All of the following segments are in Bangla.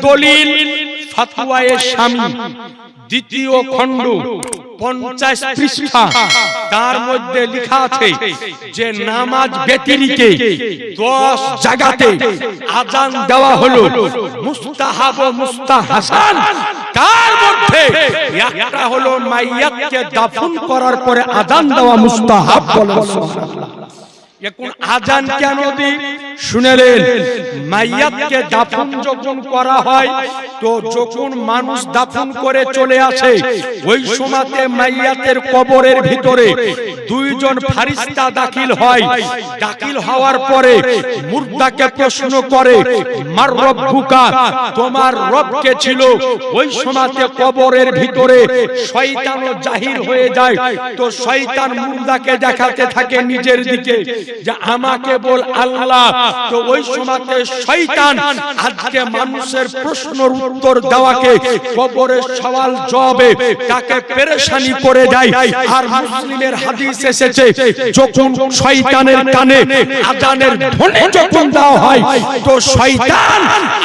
দলিল ফাতওয়ায়ে শামী দ্বিতীয় খণ্ড 50 পৃষ্ঠা, তার মধ্যে লেখা আছে যে নামাজ ব্যতিরেকে 10 জায়গাতে আযান দেওয়া হলো মুস্তাহাব ও মুস্তাহসান। তার মধ্যে একটা হলো মাইয়াতকে দাফন করার পরে আযান দেওয়া মুস্তাহাব। বলেন সুবহানাল্লাহ। এখন আযান কেন দিই শুনেলেন? মাইয়াতকে দাফন যখন করা হয়, তো যখন মানুষ দাফন করে চলে আসে, ওই সময়তে মাইয়াতের কবরের ভিতরে দুইজন ফেরেশতা দাখিল হয়। দাখিল হওয়ার পরে মুর্দাকে প্রশ্ন করে, মার রব্বুকা, তোমার রব কে ছিল? ওই সময়তে কবরের ভিতরে শয়তানও জাহির হয়ে যায়। তো শয়তান মুর্দাকে দেখাতে থাকে নিজের দিকে যে আমাকে বল আল্লাহ। তো ওই সময়তে শয়তান আজকে মানুষের প্রশ্নের উত্তর দেওয়াকে কবরের সওয়াল জবাবে তাকে পেরেশানি করে দেয়। আর মুসলিমের হাদিস এসেছে, যখন শয়তানের কানে আযানের ধ্বনি যখন দেওয়া হয়, তো শয়তান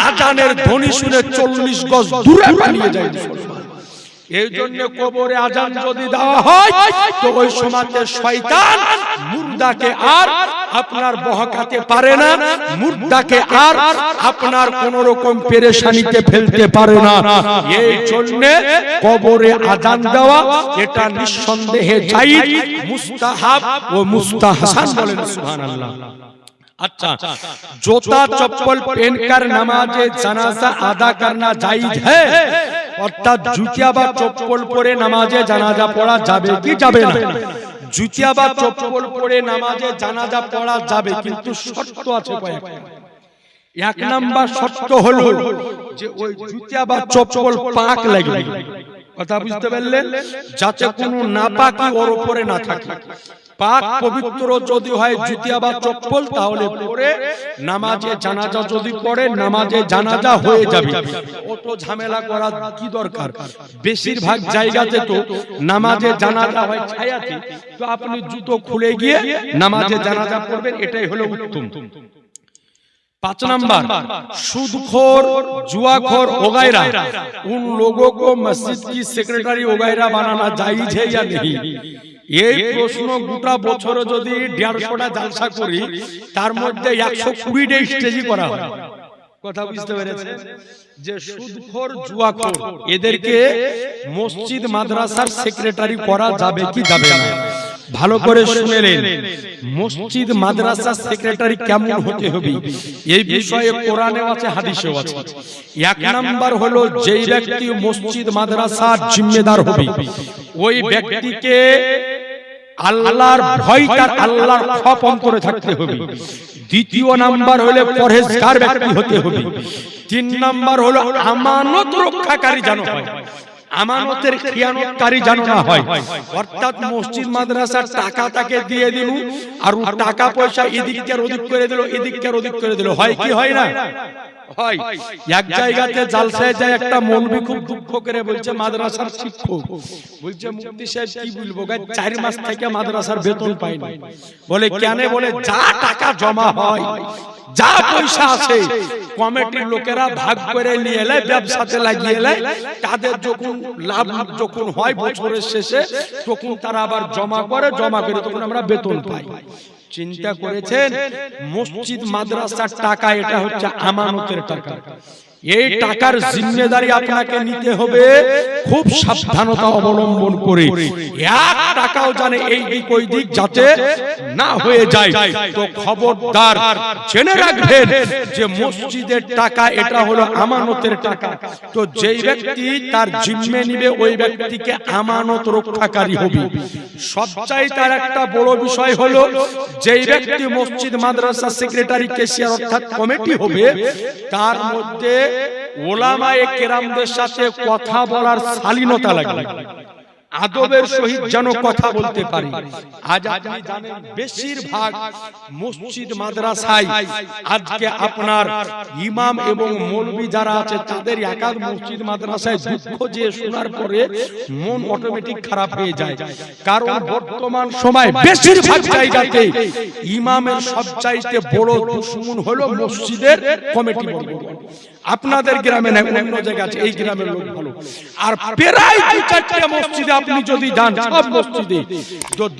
আযানের ধ্বনি শুনে 40 গজ দূরে পালিয়ে যায়। এই জন্য কবরে আযান যদি দেওয়া হয়, তো ওই সময়তে শয়তান মুর্দাকে আর আপনার বহকাতে পারে না, মুর্দাকে আর আপনার কোন রকম পেরেশানিতে ফেলতে পারে না। এই জন্য কবরে আযান দেওয়া এটা নিঃসন্দেহে জায়েজ, মুস্তাহাব ও মুস্তাহসান। বলেন সুবহানাল্লাহ। अच्छा, जूता चप्पल पहनकर नमाज़े जनाजा अदा करना जायज़ है? অর্থাৎ জুতিয়া বা চপ্পল পরে নামাজে জানাজা পড়া যাবে কি যাবে না? জুতিয়া বা চপ্পল পরে নামাজে জানাজা পড়া যাবে, কিন্তু শর্ত আছে কয়েকটা। এক নাম্বার শর্ত হলো যে ওই জুতিয়া বা চপ্পল পাক লাগবে। কথা বুঝতে পারলেন? যাতে কোনো নাপাকি ওর উপরে না থাকে। পাক পবিত্র যদি হয় জুতিয়া বা চপ্পল, তাহলে পরে নামাজে জানাজা যদি পড়ে নামাজে জানাজা হয়ে যাবে। অত ঝামেলা করা কি দরকার? বেশিরভাগ জায়গাতে তো নামাজে জানাজা হয় ছায়াতে, তো আপনি জুতো খুলে গিয়ে নামাজে জানাজা পড়বেন, এটাই হলো উত্তম। 5 नंबर, सूदखोर, जुआखोर वगैरह उन लोगों को मस्जिद की सेक्रेटरी वगैरह बनाना जायज है या नहीं? এই প্রশ্ন গোটা বছরে যদি 150টা জালসা করি, তার মধ্যে 120টা স্টেজই করা হয়। কথা বুঝতে পেরেছেন? যে সুদখোর জুয়াখোর এদেরকে মসজিদ মাদ্রাসার সেক্রেটারি করা যাবে কি যাবে না? ভালো করে শুনেলেন, মসজিদ মাদ্রাসার সেক্রেটারি কেমন হতে হবে এই বিষয়ে কোরআনেও আছে, হাদিসেও আছে। এক নাম্বার হলো, যেই ব্যক্তি মসজিদ মাদ্রাসার জিম্মেদার হবে, ওই ব্যক্তিকে আল্লাহর ভয়, তার আল্লাহর খৌফ অন্তরে থাকতে হবে। দ্বিতীয় নাম্বার হলো পরহেজগার ব্যক্তি হতে হবে। 3 নাম্বার হলো আমানত রক্ষাকারী যেন হয়, আমানতের খিয়ানতকারী যেন না হয়। অর্থাৎ মসজিদ মাদ্রাসার টাকা তাকে দিয়ে দিল, আর ও টাকা পয়সা এদিককার ওদিক করে দিল, এদিককার ওদিক করে দিল, হয় কি হয় না? হয়। এক জায়গাতে জালসায় যায় একটা মৌলবি খুব দুঃখ করে বলছে, মাদ্রাসার শিক্ষক বলছে, মুফতি সাহেব কি বলবো, 4 মাস থেকে মাদ্রাসার বেতন পাইনি। বলে কেন? বলে যা টাকা জমা হয়, যা পয়সা আছে, কমিটির লোকেরা ভাগ করে নিয়ে এলে, ব্যবসাতে লাগিয়ে এলে, তাদের যখন লাভ যখন হয় বছরের শেষে, তখন তারা আবার জমা করে তখন আমরা বেতন পাই। চিন্তা করেছেন? মসজিদ মাদ্রাসার টাকা এটা হচ্ছে আমানতের টাকা। এই টাকার জিম্মেদারি আপনাকে নিতে হবে খুব সাবধানতা অবলম্বন করে। 1 টাকাও জানে এই দিক ওই দিক যাতে না হয়ে যায়। তো খবরদার জেনে রাখবেন যে মসজিদের টাকা এটা হলো আমানতের টাকা। তো যেই ব্যক্তি তার জিম্মে নিবে, ওই ব্যক্তিকে আমানত রক্ষাকারী হবে। সবচাইতে তার একটা বড় বিষয় হলো, যেই ব্যক্তি মসজিদ মাদ্রাসা সেক্রেটারি, কেশিয়ার অর্থাৎ কমিটি হবে, তার মধ্যে ওলামায়ে কেরামদের সাথে কথা বলার শালীনতা লাগবে। আদবের সহিত যেন কথা বলতে পারি। আজ আপনি জানেন বেশিরভাগ মসজিদ মাদ্রাসায় আজকে আপনার ইমাম এবং মৌলবি যারা আছে তাদের একাধ মসজিদ মাদ্রাসায় দুঃখ যে শোনার পরে মন অটোমেটিক খারাপ হয়ে যায়। কারণ বর্তমান সময় বেশিরভাগ জায়গাতে ইমামের সবচাইতে বড় দুশমন হলো মসজিদের কমিটি বর্গ। আপনাদের গ্রামে না, অন্য জায়গা আছে, এই গ্রামের লোক ভালো। আর প্রায় দু চারটে মসজিদে আপনি যদি যান, সব মসজিদে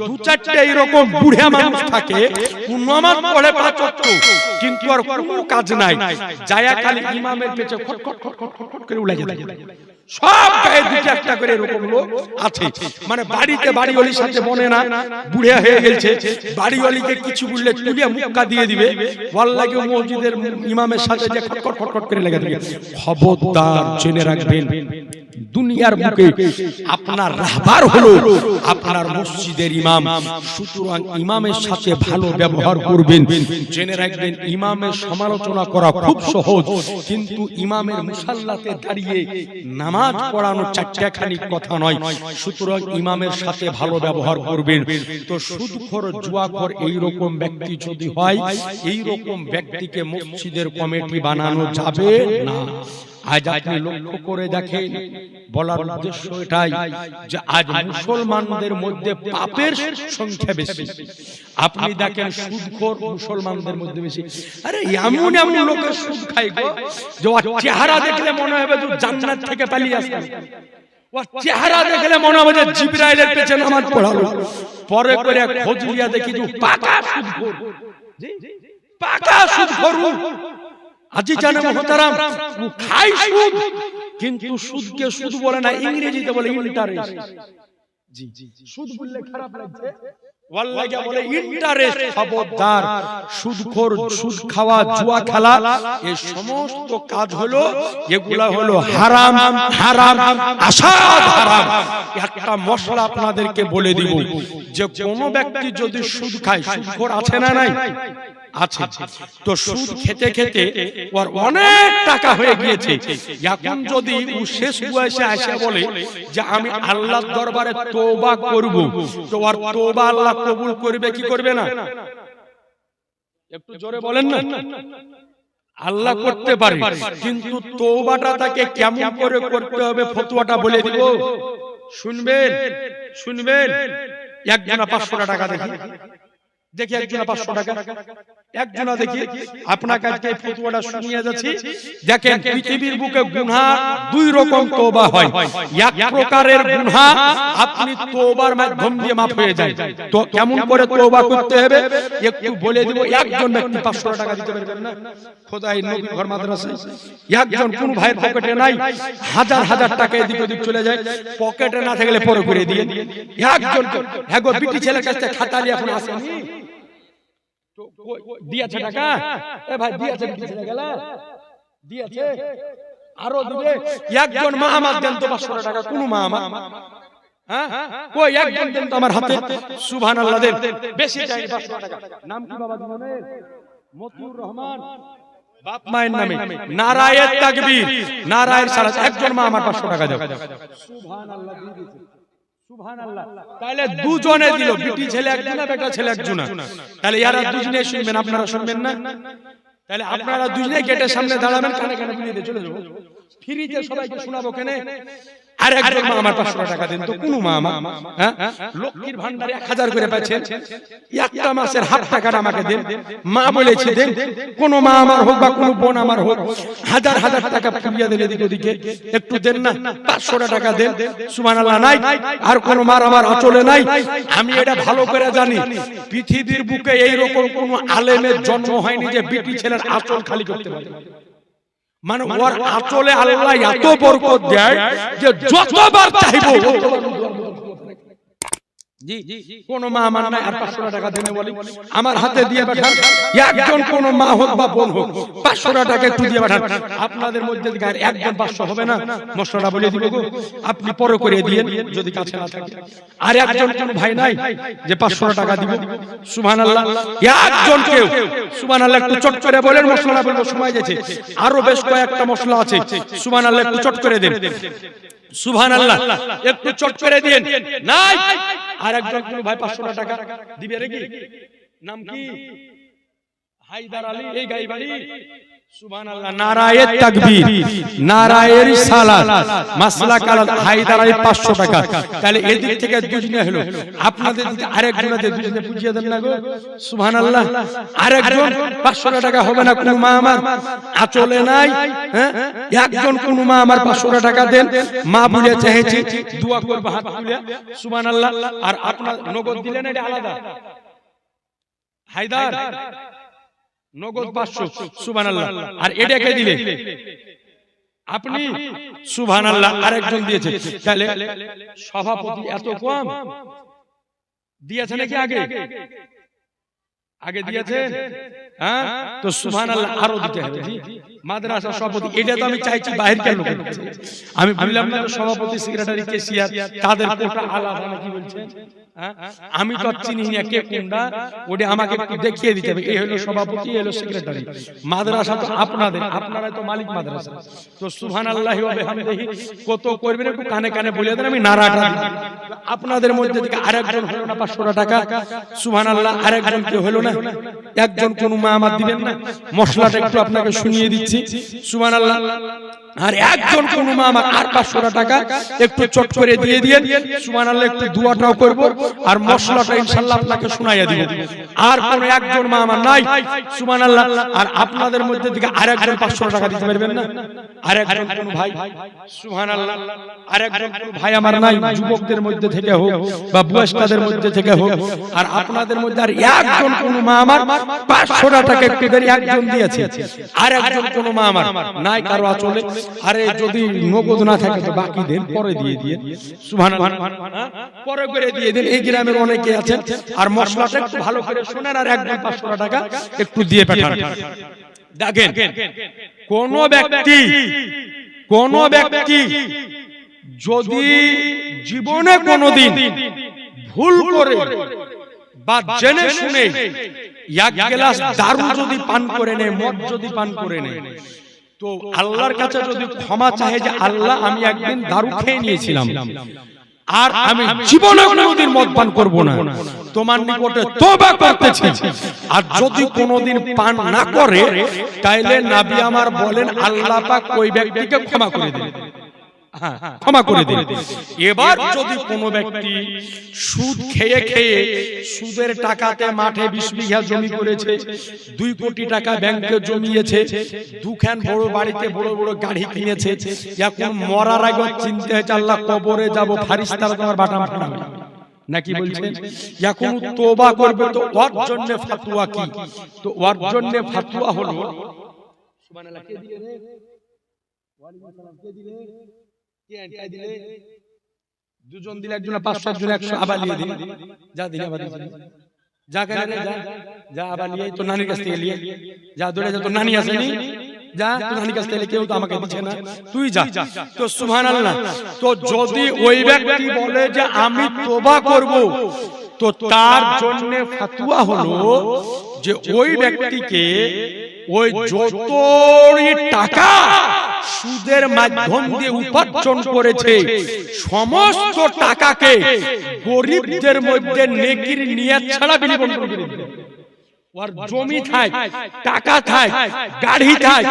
দু চারটে এরকম বুড়া মানুষ থাকে, নামাজ পড়ে পাঁচ ওয়াক্ত, কিন্তু আর কোনো কাজ নাই, জায়া খালি ইমামের পেছনে খট খট খট খট খট করে উড়ে যায়। সব গায়ে দুটো একটা করে এরকম লোক আছে। মানে বাড়িতে বাড়িওয়ালির সাথে বনে না, বুড়া হয়ে গেছে, বাড়িওয়ালিকে কিছু বললে তুলিয়া মুক্কা দিয়ে দিবে, ওয়াল্লাহি মসজিদের ইমামের সাথে যে খট খট খট খট করে লেগে থাকে। খবরদার জেনে রাখবেন, দুনিয়ার বুকে আপনার রাহবার হলো আপনার মসজিদের ইমাম। সুতরাং ইমামের সাথে ভালো ব্যবহার করবেন। জেনে রাখবেন, ইমামের সমালোচনা করা খুব সহজ, কিন্তু ইমামের মুসাল্লাতে দাঁড়িয়ে নামাজ পড়ানো চারটাখানি কথা নয়। সুতরাং ইমামের সাথে ভালো ব্যবহার করবেন। তো সুদখোর, জুয়াখোর এইরকম ব্যক্তি যদি হয়, এইরকম ব্যক্তিকে মসজিদের কমিটি বানানো যাবে না। আজ আপনি লক্ষ্য করে দেখেন, বলার উদ্দেশ্য এটাই যে আজ মুসলমানদের মধ্যে পাপের সংখ্যা বেশি। আপনি দেখেন সুদখোর মুসলমানদের মধ্যে বেশি। আরে এমন এমন লোকের সুদ খায় গো, যে চেহারা দেখলে মনে হবে যে জান্নাত থেকে পালিয়ে আসে। ও চেহারা দেখলে মনে হবে যে জিবরাইলের পেছনে নামাজ পড়ালো। পরে করে খোঁজ লিয়া দেখি যে পাকা সুদখোর, পাকা সুদখোর। আজি জানে মুহতারাম, ও খায় সুদ, কিন্তু সুদকে সুদ বলে না, ইংরেজিতে বলে ইন্টারেস্ট। জি জি, সুদ বললে খারাপ লাগছে, ওয়াল্লাহি বলে ইন্টারেস্ট। খবরদার, সুদখোর, সুদ খাওয়া, জুয়া খেলা, এই সমস্ত কাজ হলো, এগুলা হলো হারাম, হারাম, আসাদ হারাম। একটা মশলা আপনাদেরকে বলে দিব, যে কোন ব্যক্তি যদি সুদ খায়, সুদখোর আছে না নাই? আছে। তো সুদ খেতে খেতে ওর অনেক টাকা হয়ে গিয়েছে। এখন যদি ও শেষ বয়সে আসে বলে যে আমি আল্লাহর দরবারে তওবা করব, তো ওর তওবা আল্লাহ কবুল করবে কি করবে না? একটু জোরে বলেন না। আল্লাহ করতে পারে, কিন্তু তওবাটা তাকে কেমন করে করতে হবে ফতোয়াটা বলে দিব। শুনবেন, শুনবেন। একজনা 500 টাকা দেখি, দেখি একজনা 500 টাকা, একজনা দেখি। আপনার কাছে ফতোয়াটা শুনিয়ে যাচ্ছি। দেখেন, পৃথিবীর বুকে গুনাহ দুই রকম তওবা হয়। এক প্রকারের গুনাহ আপনি তওবার মাধ্যম দিয়ে মাফ হয়ে যায়। তো কেমন করে তওবা করতে হবে একটু বলে দিব। একজন ব্যক্তি 500 টাকা দিতে পারবেন না, খোদাই নবী ঘর মাদ্রাসায় একজন কোন ভাইয়ের পকেটে নাই, হাজার হাজার টাকা এদিক ওদিক চলে যায়, পকেটে না থাকলে পরে করে দিয়ে। একজন হ্যাঁ গো, বিটি ছেলের কাছে খাতা নিয়ে এখন আসেনি, দিয়েছে টাকা, এ ভাই দিয়েছে, ছেলে গেল দিয়েছে, আরো দিবে। একজন মা আমার দেন তো 500 টাকা, কোন মা আমার, হ্যাঁ কই একজন দেন তো আমার হাতে, সুবহানাল্লাহ দেন, বেশি চাই 500 টাকা। নাম কি বাবা জীবনের? মতিউর রহমান, বাপ মায়ের নামে। নারায়ে তাকবীর, নারায়ের সালাত। একজন মা আমার 500 টাকা দাও, সুবহানাল্লাহ দিয়ে দিয়েছে, সুবহানাল্লাহ। তাহলে দুজনে দিল, বিটি ছেলে একজনা, বেটা ছেলে একজনা। তাহলে এরা দুজনে শুনবেন, আপনারা শুনবেন না? তাহলে আপনারা দুজনে গেটের সামনে দাঁড়াবেন, কানে কানে বুলিয়ে দিয়ে চলে যাবো। ফ্রিতে সবাইকে শোনাবো কেন? আর একজন মা আমার 500 টাকা দেন তো, কোন মা আমার, হ্যাঁ লক্ষ্মীর ভান্ডারে 1000 করে পাচ্ছেন, একটা মাসের হাফ টাকা আমাকে দেন। মা বলেছে দেন, কোন মা আমার হোক বা কোন বোন আমার হোক, হাজার হাজার টাকা ফুলিয়ে দেন এদিকে ওদিকে, একটু দেন না, 500 টাকা দেন। সুবহানাল্লাহ নাই, আর কোন মার আমার অচলে নাই। আমি এটা ভালো করে জানি, পৃথিবীর বুকে এইরকম কোন আলেমের জন্ম হয়নি যে বিটি ছেলের আঁচল খালি করতে পারে। মানে ওর আঁচলে আল্লাহ এত বরকত দেয় যে যতবার চাইবো জি কোন মা আমার নাই, আর 500 টাকা দেনে বলি আমার হাতে দিয়ে পাঠান। একজন কোন মা হোক বা বোন হোক, 500 টাকা একটু দিয়ে পাঠান। আপনাদের মধ্যে একজন 500 হবে না, মশলাটা বলে দিব গো, আপনি পরে করে দিয়েন যদি কাছে না থাকে। আর একজন কোন ভাই নাই যে 500 টাকা দিব, সুবহানাল্লাহ। একজন কেউ সুবহানাল্লাহ একটু চট করে বলেন, মশলা বলবো সময় যাচ্ছে, আরো বেশ কয়েকটা মশলা আছে, সুবহানাল্লাহ একটু চট করে দেন। সুবহানাল্লাহ একটু চট করে দিন নাই আর একজন কোন ভাই 500 টাকা দিবে নাকি নাম কি হায়দার আলী এই গাইবাড়ি সুবহানাল্লাহ নারায়ে তাকবীর নারায়ে রিসালাত মাসলাক আল হায়দার আলী 500 টাকা তাহলে এই দিক থেকে দুজনে হলো আপনাদের দিকে আরেকজনদের দুজনে বুঝিয়ে দেন না গো সুবহানাল্লাহ আরেকজন 500 টাকা হবে না কোন মা আমার আচলে নাই হ্যাঁ একজন কোন মা আমার 500 টাকা দেন মা বলে চাইছি দোয়া করব হাত তুলে সুবহানাল্লাহ আর আপনার নগদ দিলেন এটা আলাদা হায়দার নগদ 500 সুবহানাল্লাহ আর এটাকে দিলে আপনি সুবহানাল্লাহ আরেকজন দিয়েছে তাহলে সভাপতি এত কম দিয়েছে নাকি আগে দিয়েছেন হ্যাঁ তো সুবহানাল্লাহ আরো দিতে হবে জি মাদ্রাসা সভাপতি এটা তো আমি চাইছি বাইরের কেন আমি বললাম না সভাপতি সেক্রেটারি কেসিয়ার তাদের কোটা আলাদা নাকি বলছেন আমি তো চিনি না কে কোনটা ওটা আমাকে একটু দেখিয়ে দিতে হবে এই হলো সভাপতি এই হলো সেক্রেটারি মাদ্রাসা তো আপনারা তো মালিক মাদ্রাসা তো সুবহানাল্লাহি ওয়া বিহামদিহি কত করবেন একটু কানে কানে বলে দেন আমি নারাটা আপনাদের মধ্যে থেকে আরেকজন হলো না 500 টাকা সুবহানাল্লাহ আরেকজন কেউ হলো না একজন কোন মা আমার দিবেন না মশলাটা একটু আপনাকে শুনিয়ে দিচ্ছি সুবহানাল্লাহ আর একজন কোন মা আমার আর 500 টাকা একটু চট করে দিয়ে দিয়েন সুবহানাল্লাহ একটু দোয়াটাও করব আর মশলাটা ইনশাআল্লাহ আপনাকে শোনাইয়া দিব আর কোন একজন মা আমার নাই সুবহানাল্লাহ আর আপনাদের মধ্যে থেকে আরেকজন 500 টাকা দিতে পারবেন না আরেকজন কোন ভাই সুবহানাল্লাহ আরেকজন কোন ভাই আমার নাই যুবকদের মধ্যে থেকে হোক বা বয়স্কদের মধ্যে থেকে হোক আর আপনাদের মধ্যে আর একজন কোন মা আমার 500 টাকা একটু করে একজন দিয়েছে আর একজন কোন মা আমার নাই কারো চলে আরে যদি নগদ না থাকে তো বাকি দেন পরে দিয়ে দিয়ে সুবহানাল্লাহ পরে করে দিয়ে দেন এই গ্রামের অনেকে আছেন আর মশলাটা একটু ভালো করে শুনেন আর একজন 500 টাকা একটু দিয়ে পাঠান দেখেন কোন ব্যক্তি যদি জীবনে কোনদিন ভুল করে বা জেনে শুনে এক গ্লাস দারু যদি পান করে নেয় মদ যদি পান করে নেয় তো আল্লাহর কাছে যদি ক্ষমা চাহে যে আল্লাহ আমি একদিন দারু খেয়ে নিয়েছিলাম আর আমি জীবনে কোনোদিন মদ পান করব না তোমার নিকটে তওবা করতেছি আর যদি কোনোদিন পান না করে তাইলে নবী আমার বলেন আল্লাহ পাক ওই ব্যক্তিকে ক্ষমা করে দেন ক্ষমা করে দিন এবার যদি কোনো ব্যক্তি সুদ খেয়ে সুদের টাকাতে মাঠে 20 বিঘা জমি করেছে 2 কোটি টাকা ব্যাংকে জমিয়েছে দুখান বড় বাড়িতে বড় বড় গাড়ি কিনেছে এখন মরার আগে চিন্তা হচ্ছে আল্লাহ কবরে যাব ফারিস্তারা তোমার বাটাম ফাটাবে নাকি বলছেন এখন তওবা করবে তো ওর জন্য ফতোয়া কি তো ওর জন্য ফতোয়া হলো সুবহানাল্লাহ কে দিলে রে ওয়ালাইকুম সালাম কে দিলে দুজন দিলে একজন 500 জন 100 আবার নিয়ে দিন যা দিলে আবার যা কেন যা আবার নিয়ে তো নানির কাছ থেকে নিয়ে যা দৌড়ে যা তো নানি আসেনি যা তো নানির কাছ থেকে কেউ তো আমাকে দিচ্ছে না তুই যা তো সুবহানাল্লাহ তো যদি ওই ব্যক্তি বলে যে আমি তওবা করব তো তার জন্য ফতোয়া হলো যে ওই ব্যক্তিকে ওই যতই টাকা সুদের মাধ্যম দিয়ে উপার্জন করেছে সমস্ত টাকাকে গরিবদের মধ্যে নেকির নিয়ত ছাড়া বিলিবন করে দিবে ওর জমি থাক টাকা থাক গাড়ি থাক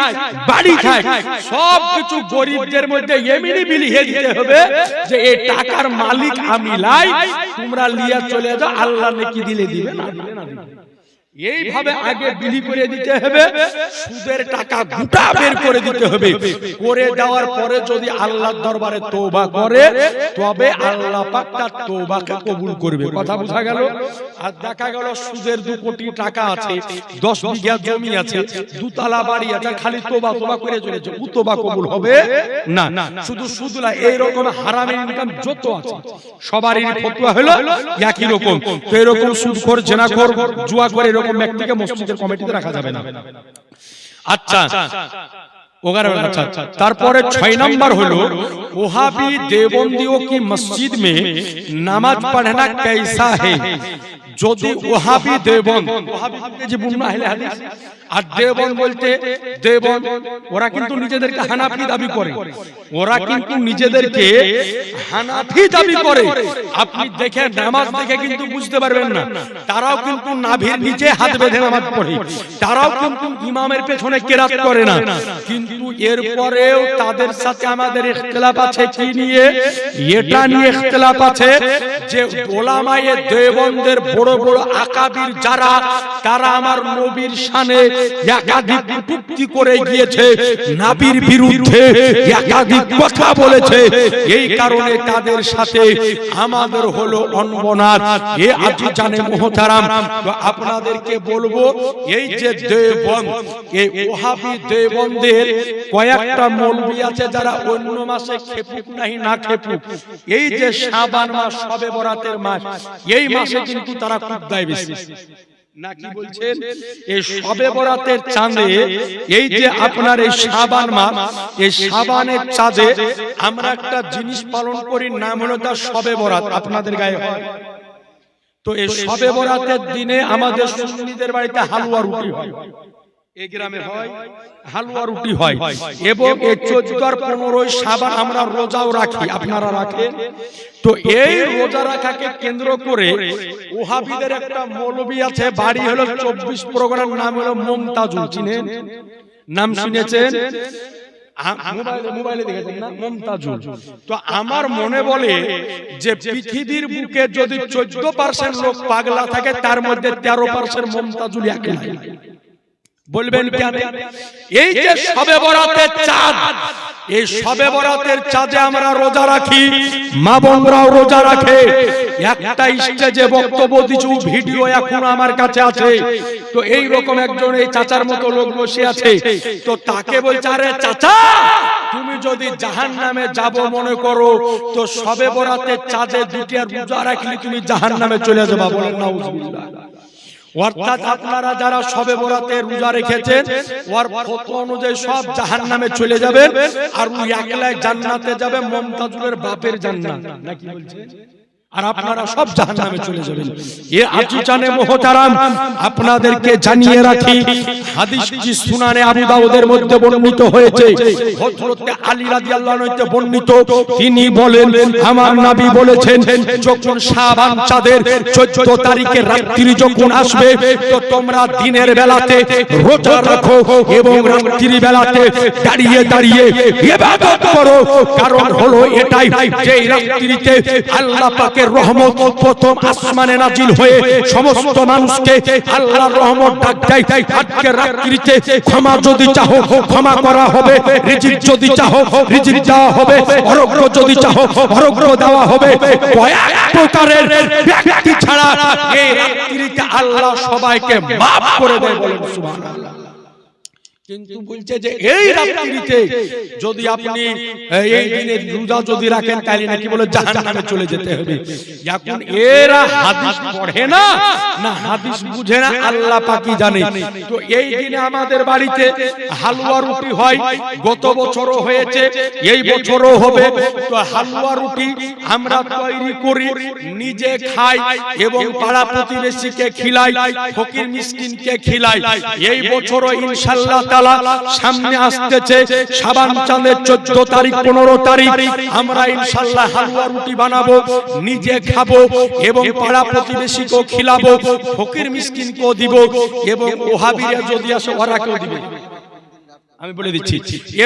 বাড়ি থাক সব কিছু গরিবদের মধ্যে এমনি বিলিয়ে দিতে হবে যে এই টাকার মালিক আমি লাই তোমরা লিয়া চলে যাও আল্লাহ নেকি দিলে দিবে না দিলে না দিবে এইভাবে আগে বিলি করে দিতে হবে সুদের টাকা গোটা বের করে দিতে হবে করে দেওয়ার পরে যদি আল্লাহর দরবারে তওবা করে তবে আল্লাহ পাক তার তওবাকে কবুল করবে কথা বোঝা গেল আর দেখা গেল সুদের 2 কোটি টাকা আছে 10 বিঘা জমি আছে দুতলা বাড়ি আছে খালি তওবা করে চলেছে ও তওবা কবুল হবে না শুধু সুদলা এই রকম হারামের ইনকাম যত আছে সবারই ফতোয়া হলো একই রকম তো এরকম সুদখোর জেনাখোর জুয়া করে এরকম ব্যক্তিকে মসজিদের কমিটিতে রাখা যাবে না আচ্ছা তারপরে 6 নাম্বার হলো ওহাবি দেওবন্দিयों की मस्जिद में नमाज पढ़ना कैसा है যদি ওহাবি দেওবন্দ ওহাবি যে বুন্না আহলে হাদিস আর দেওবন্দ বলতে দেওবন্দ ওরা কিন্তু নিজেদেরকে হানাফি দাবি করে, ওরা কিন্তু নিজেদেরকে হানাফি দাবি করে। আপনি দেখে নামাজ দেখে কিন্তু বুঝতে পারবেন না, তারাও কিন্তু নাভির নিচে হাত বেঁধে নামাজ পড়ে, তারাও কিন্তু ইমামের পেছনে কেরাত করে না। কিন্তু এরপরেও তাদের সাথে আমাদের ইখতিলাফ আছে কি নিয়ে? এটা নিয়ে ইখতিলাফ আছে যে ওলামায়ে দেওবন্দের বড় বড় আকাবির যারা, তারা আমার নবীর শানে একাধিক কটূক্তি করে গিয়েছে, নবীর বিরুদ্ধে একাধিক কথা বলেছে। এই কারণে তাদের সাথে আমাদের হলো অনবনাত। এ আজিজানে মুহতারাম, তো আপনাদেরকে বলবো এই যে দেওবন্দ, এই ওহাবী দেওবন্দের কয়েকটা মৌলবি আছে যারা অন্য মাসে খেপুক নাই না খেপুক, এই যে শাবান মাস শবে বরাতের মাস, এই মাসে কিন্তু তারা খুব দেয় বেশি। না কি বলছেন? এই শবে বরাতের চাঁদে, এই যে আপনার এই শাবান মাস, এই শাবানের চাঁদে আমরা একটা জিনিস পালন করি, নাম হলো তার শবে বরাত। আপনাদের গায়ে হয় তো এই শবে বরাতের দিনে আমাদের সুন্নিদের বাড়িতে হালুয়া রুটি হয়, এই গ্রামে হয় হালুয়া রুটি হয়। এবং এই 14 আর 15 শাবান আমরা রোজাও রাখি, আপনারা রাখেন তো? এই রোজা রাখাকে কেন্দ্র করে ওহাবীদের একটা মৌলবী আছে, বাড়ি হলো 24 পরগনার, নাম হলো মুমতাজুল। চিনেন? নাম শুনেছেন? মোবাইলে দেখেছেন না? মুমতাজুল। তো আমার মনে বলে যে পৃথিবীর বুকে যদি 14% লোক পাগলা থাকে, তার মধ্যে 13% মুমতাজুল একলা। বলবেন কেন? এই যে শবে বরাতের চাঁদ, এই শবে বরাতের চাঁদে আমরা রোজা রাখি, মা বোনরাও রোজা রাখে। একটা স্টেজে বক্তব্য দিছু, ভিডিও এখন আমার কাছে আছে। তো এই রকম একজন এই চাচার মতো লোক বসে আছে, তো তাকে বলছে, আরে চাচা তুমি যদি জাহান্নামে যাব মনে করো, তো শবে বরাতের চাঁদে দুটি আর রোজা রাখলে তুমি জাহান্নামে চলে যাবে। বলেন নাউজুবিল্লাহ। অর্থাৎ আপনারা যারা শবে বরাতে রোজা রেখেছেন, ওর ফতোয়া অনুযায়ী সব জাহান্নামে চলে যাবেন, আর ওই একলাই জান্নাতে যাবে, মুমতাজুলের বাপের জান্নাত। নাকি বলছেন? আর আপনারা সব জাহান্নামে চলে যাবেন। এ আজিজানে মুহতারাম, আপনাদেরকে জানিয়ে রাখি, হাদিসটি সুনানে আবু দাউদের মধ্যে বর্ণিত হয়েছে। হযরত আলী রাদিয়াল্লাহু আনহু হতে বর্ণিত, তিনি বলেন, আমার নবী বলেছেন, যখন শাবান চাঁদের 14 তারিখে রাত্রি যখন আসবে, তো তোমরা দিনের বেলাতে রোজা রাখো এবং রাত্রি বেলাতে দাঁড়িয়ে দাঁড়িয়ে ইবাদত করো। কারণ হলো এটাই, যে রাত্রিতে আল্লাহ পাক রহমত প্রথম আসমানে নাজিল হয়ে সমস্ত মানুষকে আল্লাহর রহমত ডাক দেয়। আজকে রাত্রিতে ক্ষমা যদি চাও ক্ষমা করা হবে, রিজিক যদি চাও রিজিক দেওয়া হবে, আরোগ্য যদি চাও আরোগ্য দেওয়া হবে। কয়েক প্রকারের ব্যক্তি ছাড়া এই রাত্রিতে আল্লাহ সবাইকে মাফ করে দেয়। বলেন সুবহানাল্লাহ। কিন্তু বলছে যে এই রাত্রিতে যদি আপনি এই দিনে রোজা যদি রাখেন, তাহলে নাকি বলে জাহান্নামে চলে যেতে হবে। এখন এরা হাদিস পড়ে না, না হাদিস বুঝে না, আল্লাহ পাকই জানে। তো এই দিনে আমাদের বাড়িতে হালুয়া রুটি হয়, গত বছরও হয়েছে, এই বছরও হবে। তো হালুয়া রুটি আমরা তৈরি করি, নিজে খাই এবং পাড়া প্রতিবেশীকে খিলাই, ফকির মিসকিনকে খিলাই। এই বছরও ইনশাআল্লাহ সামনে আসতেছে শাবান চাঁদের 14 তারিখ 15 তারিখ, আমরা ইনশাআল্লাহ হালুয়া রুটি বানাবো, নিজে খাবো এবং পাড়া প্রতিবেশীকেও খিলাবো, ফকির মিসকিনকেও দিব, এবং ওহাবীরা যদি আসে ওরাকেও দিবে, আমি বলে দিচ্ছি,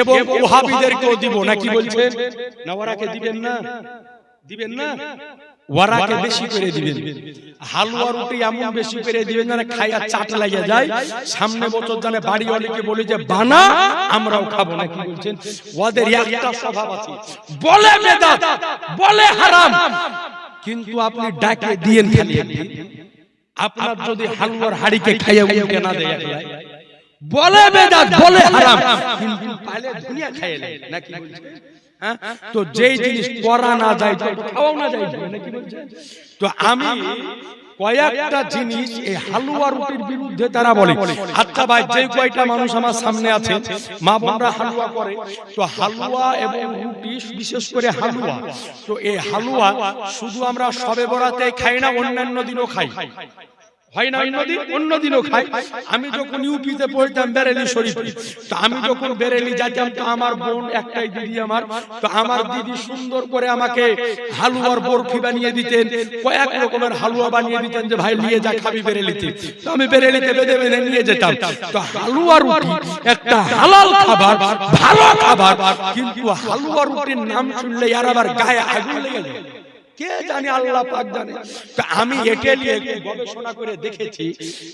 এবং ওহাবীদেরকেও দিব। নাকি বলছেন? না ওরাকে দিবেন না? দিবেন না? ওরাকে বেশি করে দিবেন। হালুয়া রুটি এমন বেশি করে দিবেন যেন খায়া চাট লাগে যায়। সামনে বছর জানে বাড়ি অনেকে বলে যে বানা, আমরাও খাবো। নাকি বলছেন? ওদের একটা স্বভাব আছে, বলে বেদাত, বলে হারাম, কিন্তু আপনি ডাকে দিয়েন খালি। আপনার যদি হালুয়ার হাড়িকে খাইয়া উল্টে না দেয়, বলে বেদাত, বলে হারাম, কিন্তু পালে দুনিয়া খাইয়ে নেয়। নাকি বলছেন? তো যেই জিনিস করা না যায় খাওয়াও না যায়। নাকি বলছেন? তো আমি কয়েকটা জিনিস এই হালুয়া রুটির বিরুদ্ধে তারা বলে। আচ্ছা ভাই, যে কয়টা মানুষ আমার সামনে আছে মা বোনরা হালুয়া করে, তো হালুয়া এবং রুটি, বিশেষ করে হালুয়া, তো এই হালুয়া শুধু আমরা শবে বরাতে খাই না, অন্যান্য দিনও খাই। হয় না অন্য দিনও খাই। আমি যখন ইউপিতে পড়তাম বেরেলি শরীফ, তো আমি যখন বেরেলি যেতাম তো আমার বোন একটাই দিদি আমার, তো আমার দিদি সুন্দর করে আমাকে হালুয়ার বরফি বানিয়ে দিতেন, কয়েক রকমের হালুয়া বানিয়ে দিতেন যে ভাই নিয়ে যা খাবি বেরেলিতে। তো আমি বেরেলিতে বেঁধে বেঁধে নিয়ে যেতাম। তো হালুয়া রুটি একটা হালাল খাবার, ভালো খাবার, কিন্তু হালুয়া রুটির নাম শুনলে আর আবার গায়ে আগুন লেগে যায়। কে জানে, আল্লাহ পাক জানে। তো আমি এটা নিয়ে গবেষণা করে দেখেছি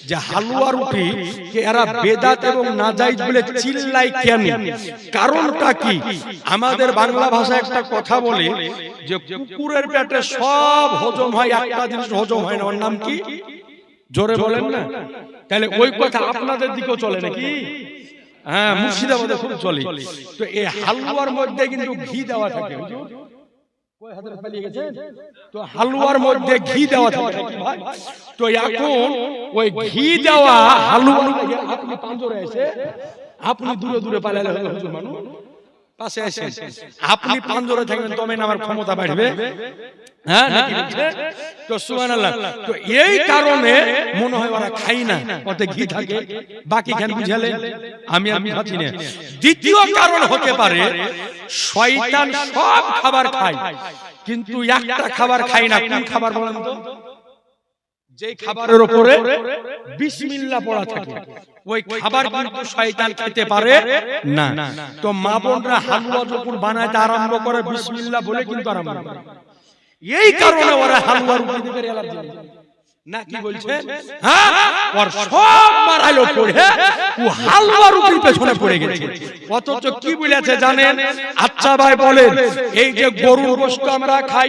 যে হালুয়া রুটি কে এরা বেদাত এবং নাজায়েজ বলে চিল্লায় কেন, কারণটা কি? আমাদের বাংলা ভাষায় একটা কথা বলে যে কুকুরের পেটে সব হজম হয়, একটা জিনিস হজম হয় না, ওর নাম কি? জোরে বলেন না। তাহলে ওই কথা আপনাদের দিকেও চলে নাকি? হ্যাঁ, মুর্শিদাবাদে খুব চলে। তো এই হালুয়ার মধ্যে কিন্তু ঘি দেওয়া থাকে। তো হালুয়ার মধ্যে ঘি দেওয়া থাকে। তো এখন ওই ঘি দেওয়া হালুয়া আপনি পাঁজরে এসে আপনি দূরে দূরে পালালে হলো হুজুর মানুষ পাশে এসে আপনি পাঁজরে থাকবেন, তবে আমার ক্ষমতা বাড়বে। হ্যাঁ নাকি? তো সুবহানাল্লাহ। তো এই কারণে মনে হয় ওরা খাই না, ওতে ঘি থাকে, বাকি খান বুঝালে আমি খাচ্ছি না। দ্বিতীয় কারণ হতে পারে শয়তান সব খাবার খায় কিন্তু একটা খাবার খায় না। কোন খাবার বলেন তো? যে খাবারের উপরে বিসমিল্লাহ পড়া থাকে ওই খাবার কিন্তু শয়তান খেতে পারে না। তো মা বোনরা হালুয়া যখন বানাইতে আরম্ভ করে বিসমিল্লাহ বলে কিন্তু আরম্ভ করে। এই কারণে ওরা হালুয়া রুটি দিতে অ্যালার্জি না। কি বলছে? হ্যাঁ, ওর সব মারাইলো পড়ে ও হালুয়া রুটির পেছনে পড়ে গেছে। অথচ কি বলেছে জানেন? আচ্ছা ভাই বলেন, এই যে গরুর গোশত আমরা খাই,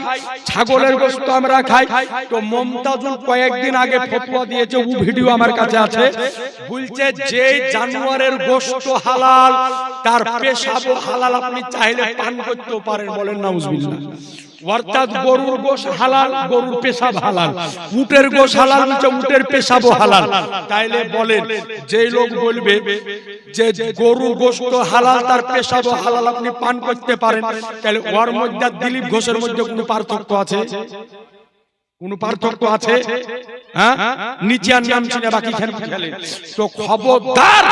ছাগলের গোশত আমরা খাই, তো মমতাজুল কয়েকদিন আগে ফতোয়া দিয়েছে, ও ভিডিও আমার কাছে আছে। বলছে যে জানোয়ারের গোশত হালাল তার পেশাবও হালাল, আপনি চাইলে পান করতে পারেন। বলেন নাউজুবিল্লাহ। অর্থাৎ গরুর গোশ হালাল, গরুর পেশাব হালাল, উটের গোশ হালাল, উটের পেশাবও হালাল। তাইলে বলেন যে লোক বলবে যে গরুর গোশত হালাল তার পেশাবও হালাল, আপনি পান করতে পারেন, তাহলে ওর মধ্যে দিলীপ ঘোষের মধ্যে কোনো পার্থক্য আছে? কোন পার্থক্য আছে? হ্যাঁ, নিচে নাম চিনে বাকি খেলে। তো খবরদার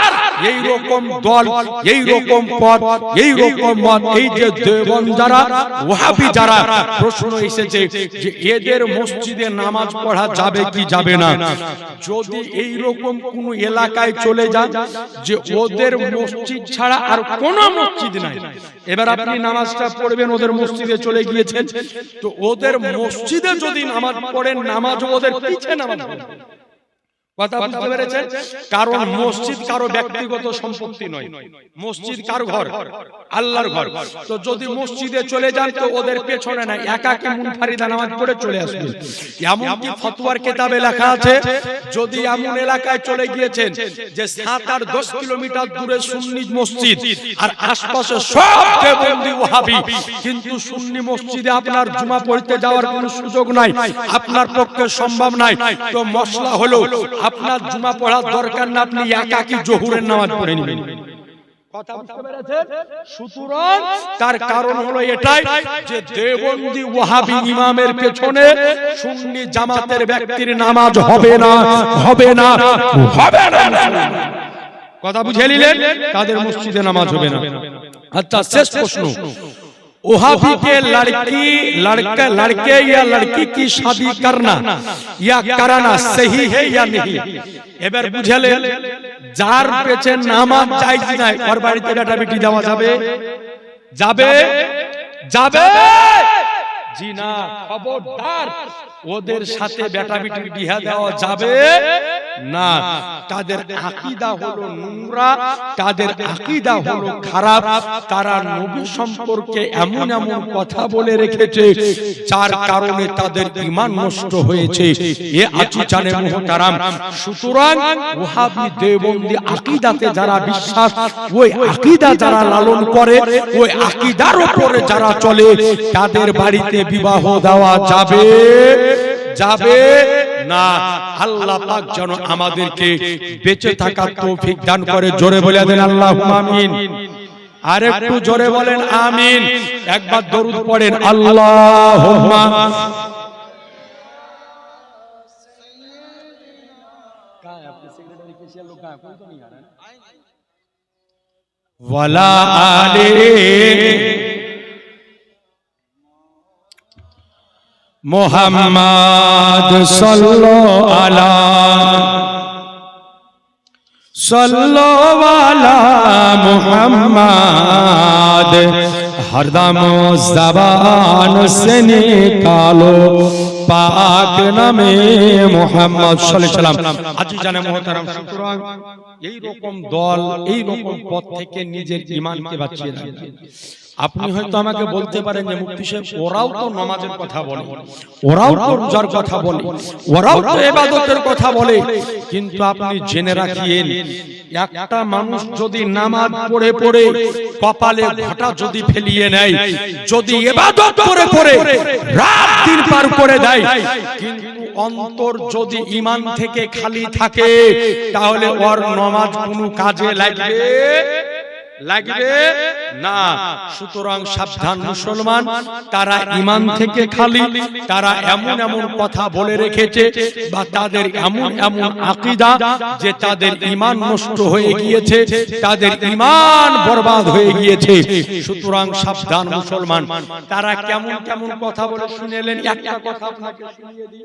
এই রকম দল, এই রকম পথ, এই রকম মত, এই যে দেওবন্দ যারা, ওয়াহাবি যারা, প্রশ্ন এসেছে যে এদের মসজিদে নামাজ পড়া যাবে কি যাবে না। যদি এই রকম কোন এলাকায় চলে যান যে ওদের মসজিদ ছাড়া আর কোন মসজিদ নাই, এবার আপনি নামাজটা পড়বেন, ওদের মসজিদে চলে গিয়েছেন, তো ওদের মসজিদে যদি নামাজ পড়েন, নামাজ ওদের পিছে নামাজ পড়েন। কথা বুঝতে পেরেছেন? কারণ মসজিদ কারো ব্যক্তিগত সম্পত্তি নয়, মসজিদ কার ঘর? আল্লাহর ঘর। তো যদি মসজিদে চলে যান তো ওদের পেছনে না, একাকী মুনফারিদা নামাজ পড়ে চলে আসবেন। এমনকি ফতোয়ার কিতাবে লেখা আছে, যদি এমন এলাকায় চলে গিয়েছেন যে 7-10 কিলোমিটার দূরে সুন্নি মসজিদ আর আশপাশে সব দেওবন্দি ওয়াহাবি, কিন্তু সুন্নি মসজিদে আপনার জুমা পড়তে যাওয়ার কোনো সুযোগ নাই, আপনার পক্ষে সম্ভব নাই, তো মশলা হলো আপনার জুমা পড়ার দরকার না, আপনি একাকী জোহরের নামাজ পড়ে নেবেন। কথা বুঝতে পেরেছেন? সুতরাং তার কারণ হলো এটাই যে দেওবন্দি ওয়াহাবি ইমামের পেছনে সুন্নি জামাতের ব্যক্তির নামাজ হবে না, হবে না, হবে না। কথা বুঝে নিলেন? তাদের মসজিদে নামাজ হবে না। আচ্ছা, শেষ প্রশ্ন, वहाबी के लड़के या लड़की की शादी करना या कराना सही है या नहीं? এবার বুঝালেন যার পেছনে নামাজ জায়েজ নাই ওর বাড়িতে বেটা বেটি দেওয়া যাবে? যাবে? যাবে? জি না, খবরদার ওদের সাথে বেটা বেটির বিয়ে দেওয়া যাবে না। তাদের আকীদা হলো নোংরা, তাদের আকীদা হলো খারাপ, তারা নবী সম্পর্কে এমন এমন কথা বলে রেখেছে যার কারণে তাদের ঈমান নষ্ট হয়েছে। এ আচিচানে মুহতারাম, সুতরাং ওয়াহাবি দেওবন্দি আকীদাতে যারা বিশ্বাস, ওই আকীদা যারা লালন করে, ওই আকীদার উপরে যারা চলে, তাদের বাড়িতে বিবাহ দেওয়া যাবে? যাবে না। আল্লাহ পাক যেন আমাদেরকে বেঁচে থাকার তৌফিক দান করে। জোরে বলে দেন আল্লাহুম্মা আমিন। আর একটু জোরে বলেন আমিন। একবার দরুদ পড়েন, আল্লাহুম্মা ওয়ালা আলে মুহাম্মাদ সাল্লাল্লাহু আলা मुहम्मद हरदम ज़बान से निकालो पाक नामे मुहम्मद सल्लल्लाहु अलैहि वसल्लम। আজি জানে মুহতারাম, সুতরাং এই রকম দল এই রকম পথ থেকে নিজের ঈমানকে বাঁচিয়ে রাখবেন। আপনি হয়তো আমাকে বলতে পারেন যে মুফতি সাহেব ওরাও তো নামাজের কথা বলে, ওরাও তো রোজার কথা বলে, ওরাও তো ইবাদতের কথা বলে, কিন্তু আপনি জেনে রাখিয়েন একটা মানুষ যদি নামাজ পড়ে পড়ে কপালে ঘটা যদি ফেলিয়ে নেয়, যদি ইবাদত করে করে রাত দিন পার করে দেয়, কিন্তু অন্তর যদি ঈমান থেকে খালি থাকে তাহলে ওর নামাজ কোনো কাজে লাগবে না। সুতরাং সাবধান মুসলমান, তারা ঈমান থেকে খালি, তারা এমন এমন কথা বলে রেখেছে বা তাদের এমন এমন আকীদা যে তাদের ঈমান নষ্ট হয়ে গিয়েছে, তাদের ঈমান বরবাদ হয়ে গিয়েছে। সুতরাং সাবধান মুসলমান, তারা কেমন কেমন কথা বলে শুনেলেন, একটা কথা আপনাকে শুনিয়ে দিই।